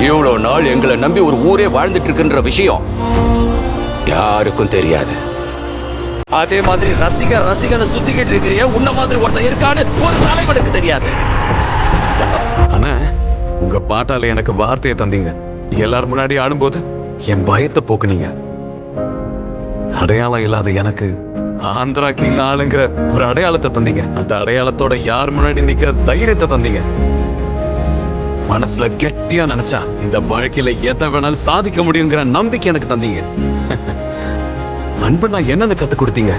இவ்வளவு நாள் எங்களை நம்பி ஒரு ஊரே வாழ்ந்துட்டு இருக்குன்ற விஷயம் யாருக்கும் தெரியாது. அதே மாதிரி ரசிகனை சுத்திக்கிட்டு இருக்கிறிய உன்ன மாதிரி ஒருத்தன் இருக்கான்னு ஒரு தலைவனுக்கு தெரியாது. ஆனா உங்க பாட்டால எனக்கு வார்த்தையை தந்தீங்க. எல்லாரும் முன்னாடி ஆடும்போது என் பயத்தை போக்குனீங்க. அடையாளம் இல்லாத எனக்கு ஆந்திரா கிங் ஆளுங்கிற ஒரு அடையாளத்தை தந்தீங்க. அந்த அடையாளத்தோட யார் முன்னாடி நிக்க தைரியத்தை தந்தீங்க. மனசுல கெட்டியா நினைச்சா இந்த வாழ்க்கையில எதை வேணாலும் சாதிக்க முடியுங்கிற நம்பிக்கை எனக்கு தந்தீங்க. அன்பு நான் என்னன்னு கத்து கொடுத்தீங்க.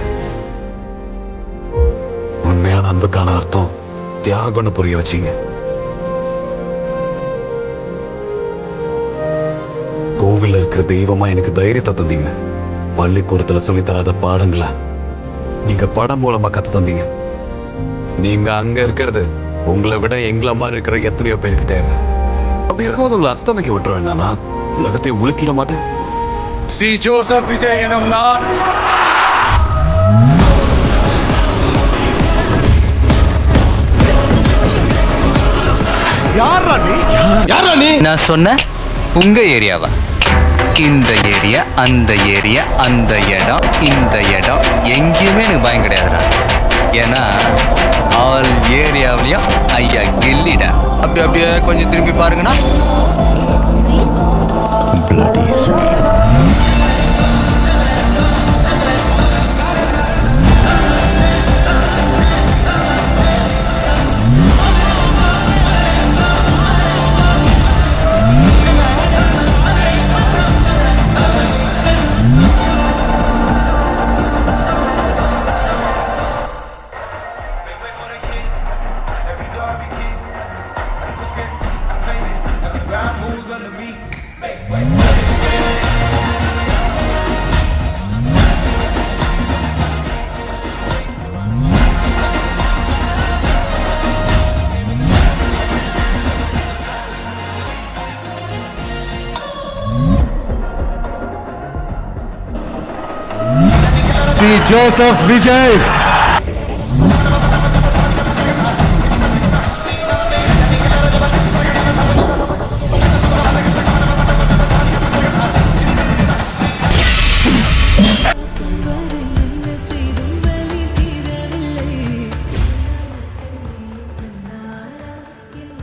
உண்மையான அன்புக்கான அர்த்தம் தியாகம்னு புரிய வச்சீங்க. கோவில் இருக்கிற தெய்வமா எனக்கு தைரியத்தை தந்தீங்க. பள்ளிக்கூடத்துல சொல்லி தராத பாடங்களா நீங்க படம் மூலமா கத்து தந்தீங்க. நீங்க அங்க இருக்கிறது உங்களை விட எங்களை மாதிரி இருக்கிற எத்தனையோ பேருக்கு தேவை. அப்படி இருக்கும்போது உங்களை அஸ்தமிக்க விட்டுருவேன். நான் உலகத்தை உலுக்கிட மாட்டேன். சி ஜோசப் விஜய் எனும் நான் நான் சொன்ன உங்க ஏரியாவா? இந்த ஏரியா, அந்த ஏரியா, அந்த இடம், இந்த இடம் எங்கேயுமே எனக்கு பயம் கிடையாதுடா. ஏன்னா ஆல் ஏரியாவிலையும் ஐயா கில்லிடா. அப்படியே கொஞ்சம் திரும்பி பாருங்கண்ணா. Bloody sweet. Joseph Vijay.